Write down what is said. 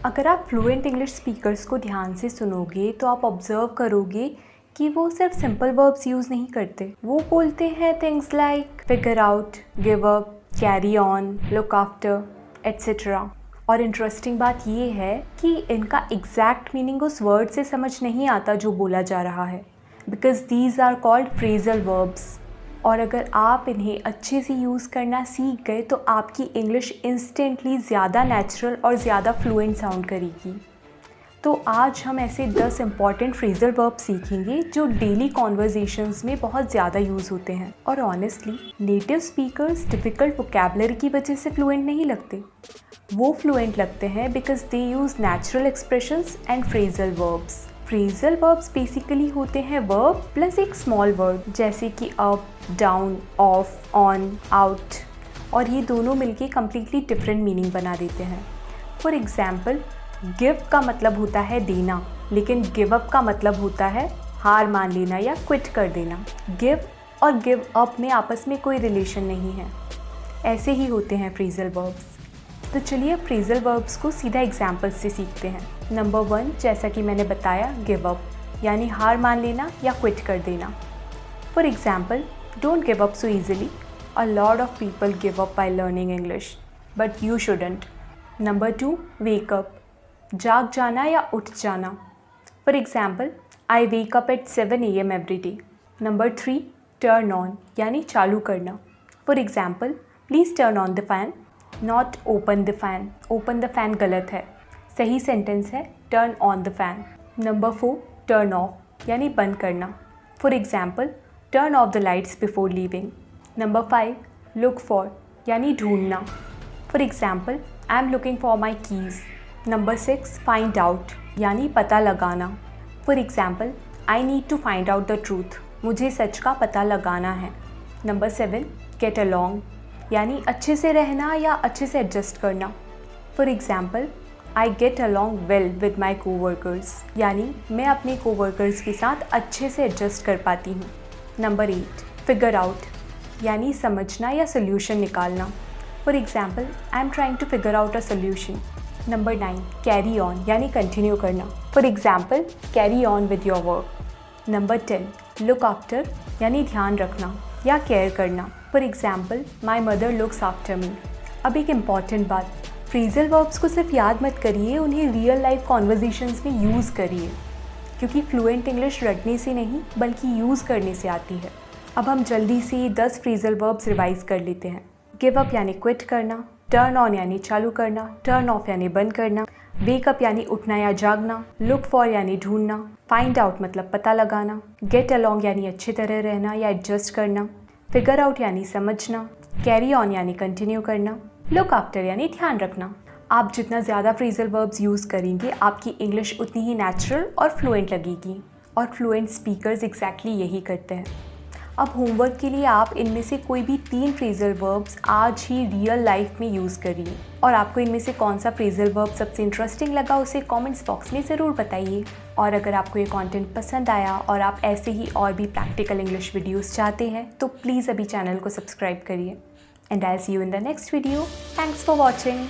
अगर आप fluent English speakers को ध्यान से सुनोगे तो आप ऑब्जर्व करोगे कि वो सिर्फ सिंपल वर्ब्स यूज़ नहीं करते। वो बोलते हैं things like figure out, give up, carry on, look after etcetera. और इंटरेस्टिंग बात ये है कि इनका एग्जैक्ट मीनिंग उस वर्ड से समझ नहीं आता जो बोला जा रहा है, because these are called phrasal verbs. और अगर आप इन्हें अच्छे से यूज़ करना सीख गए तो आपकी इंग्लिश इंस्टेंटली ज़्यादा नेचुरल और ज़्यादा फ्लुएंट साउंड करेगी। तो आज हम ऐसे 10 इम्पॉर्टेंट फ्रेजल वर्ब सीखेंगे जो डेली कॉन्वर्जेशंस में बहुत ज़्यादा यूज़ होते हैं। और honestly native speakers difficult vocabulary की वजह से फ्लुएंट नहीं लगते, वो फ्लुएंट लगते हैं because they use natural expressions and phrasal verbs. Phrasal verbs basically होते हैं वर्ब प्लस एक स्मॉल वर्ड, जैसे कि up, down, of, on, out, और ये दोनों मिलके कम्प्लीटली डिफरेंट मीनिंग बना देते हैं। फॉर एग्जाम्पल, गिव का मतलब होता है देना, लेकिन गिव अप का मतलब होता है हार मान लेना या क्विट कर देना। गिव और गिव अप में आपस में कोई रिलेशन नहीं है। ऐसे ही होते हैं फ्रेजल वर्ब्स। तो चलिए फ्रेजल वर्ब्स को सीधा एग्जाम्पल्स से सीखते हैं। नंबर 1, जैसा कि मैंने बताया, गिव अप यानी हार मान लेना या क्विट कर देना। For example, don't give up so easily, a lot of people give up by learning English, but you shouldn't. Number 2, wake up, जाग जाना या उठ जाना। For example, I wake up at 7 AM every day. Number 3, turn on यानी चालू करना। For example, please turn on the fan, not open the fan. Open the fan गलत है, सही सेंटेंस है turn on the fan. Number 4, turn off यानी बंद करना। For example, turn off the lights before leaving. Number 5, look for यानी ढूंढना। For example, I am looking for my keys. Number 6, find out यानी पता लगाना। For example, I need to find out the truth, मुझे सच का पता लगाना है। नंबर 7, गेट अलॉन्ग यानी अच्छे से रहना या अच्छे से एडजस्ट करना। For example, I get along well with my coworkers यानी मैं अपने कोवर्कर्स के साथ अच्छे से एडजस्ट कर पाती हूँ। नंबर 8, फिगर आउट यानी समझना या सोल्यूशन निकालना। For example, I am trying to figure out a solution. Number 9, carry on यानी कंटिन्यू करना। For example, carry on with your work. Number 10, look after यानी ध्यान रखना या केयर करना। For example, my mother looks after me. अब एक important बात, फ्रेजल वर्ब्स को सिर्फ याद मत करिए, उन्हें रियल लाइफ कॉन्वर्जेशंस में यूज़ करिए, क्योंकि फ्लुएंट इंग्लिश रटने से नहीं बल्कि यूज़ करने से आती है। अब हम जल्दी से 10 फ्रेजल वर्ब्स रिवाइज कर लेते हैं। गिव अप यानी क्विट करना, टर्न ऑन यानी चालू करना, टर्न ऑफ यानी बंद करना, वेक अप यानी उठना या जागना, लुक फॉर यानी ढूंढना, फाइंड आउट मतलब पता लगाना, गेट अलॉन्ग यानी अच्छी तरह रहना या एडजस्ट करना, फिगर आउट यानी समझना, कैरी ऑन यानी कंटिन्यू करना, लुक आफ्टर यानी ध्यान रखना। आप जितना ज़्यादा फ्रेजल वर्ब्स यूज़ करेंगे आपकी इंग्लिश उतनी ही नेचुरल और फ्लुएंट लगेगी, और फ्लुएंट स्पीकर्स एग्जैक्टली यही करते हैं। अब होमवर्क के लिए आप इनमें से कोई भी 3 फ्रेजल वर्ब्स आज ही रियल लाइफ में यूज़ करिए, और आपको इनमें से कौन सा फ्रेजल वर्ब सबसे इंटरेस्टिंग लगा उसे कमेंट्स बॉक्स में ज़रूर बताइए। और अगर आपको ये कंटेंट पसंद आया और आप ऐसे ही और भी प्रैक्टिकल इंग्लिश वीडियोस चाहते हैं तो प्लीज़ अभी चैनल को सब्सक्राइब करिए। And I see you in the next video. Thanks for watching.